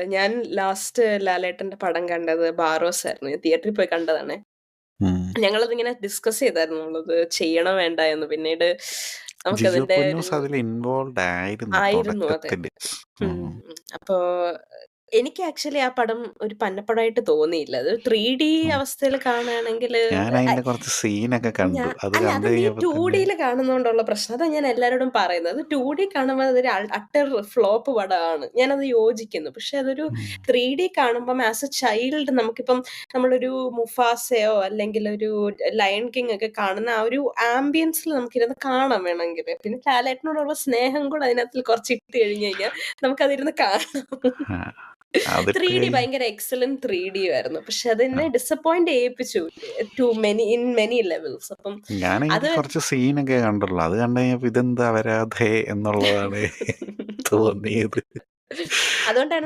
ഞാൻ ലാസ്റ്റ് ലാലേട്ടന്റെ പടം കണ്ടത് 'ബാറോസ്' ആയിരുന്നു. ഞാൻ തിയേറ്ററിൽ പോയി കണ്ടതാണേ. ഉം. ഞങ്ങളതിങ്ങനെ ഡിസ്കസ് ചെയ്തായിരുന്നു നമ്മളത് ചെയ്യണോ വേണ്ട എന്ന്. പിന്നീട് ജിജോ നമുക്കതിന്റെ ഒരു പൊന്നൂസ് അതിൽ ഇൻവോൾവ് ആയിരുന്നു ആയിരുന്നു അതെ. തുടക്കത്തില്. ഉം. അപ്പോ എനിക്ക് ആക്ച്വലി ആ പടം ഒരു പന്നപ്പടമായിട്ട് തോന്നിയില്ല. അത് 3D അവസ്ഥയിൽ കാണാണെങ്കില് ഞാൻ അതിന്റെ കുറച്ച് സീനൊക്കെ കണ്ടു. അത് അല്ല കണ്ടു അത് നീ കഴിഞ്ഞപ്പോ തന്നെ 2Dയിൽ കാണുന്നോണ്ടുള്ള പ്രശ്നം. അതാ ഞാൻ എല്ലാരോടും പറയുന്നത്. 2D കാണുമ്പോൾ അതൊരു അട്ടർ ഫ്ലോപ്പ് പടമാണ്. ഞാനത് യോജിക്കുന്നു. പക്ഷെ അതൊരു 3D കാണുമ്പം ആസ് എ ചൈൽഡ് നമുക്കിപ്പം നമ്മളൊരു മുഫാസയോ അല്ലെങ്കിൽ ഒരു ലയൺ കിങ് ഒക്കെ കാണുന്ന ആ ഒരു ആംബിയൻസിൽ നമുക്കിരുന്ന് കാണാം വേണമെങ്കിൽ. പിന്നെ ലാലേട്ടനോടുള്ള സ്നേഹം കൂടെ അതിനകത്ത് കുറച്ച് ഇട്ട് കഴിഞ്ഞ് കഴിഞ്ഞാൽ നമുക്കതിരുന്ന് കാണാം. അതിട്ട് 3D ഭയങ്കര എക്സലന്റ് 3D ആയിരുന്നു. പക്ഷെ അതെന്നെ ഡിസപ്പോയിന്റ് ചെയ്യിപ്പിച്ചു ഇൻ മെനി ലെവൽസ്. അപ്പം ഞാനെനിക്ക് അത് കുറച്ച് സീനൊക്കെ കണ്ടുള്ളൂ. അത് കണ്ടു കഴിഞ്ഞപ്പോ ഇതെന്താ വരാതെ എന്നുള്ളതാണ് തോന്നിയത്. അതുകൊണ്ടാണ്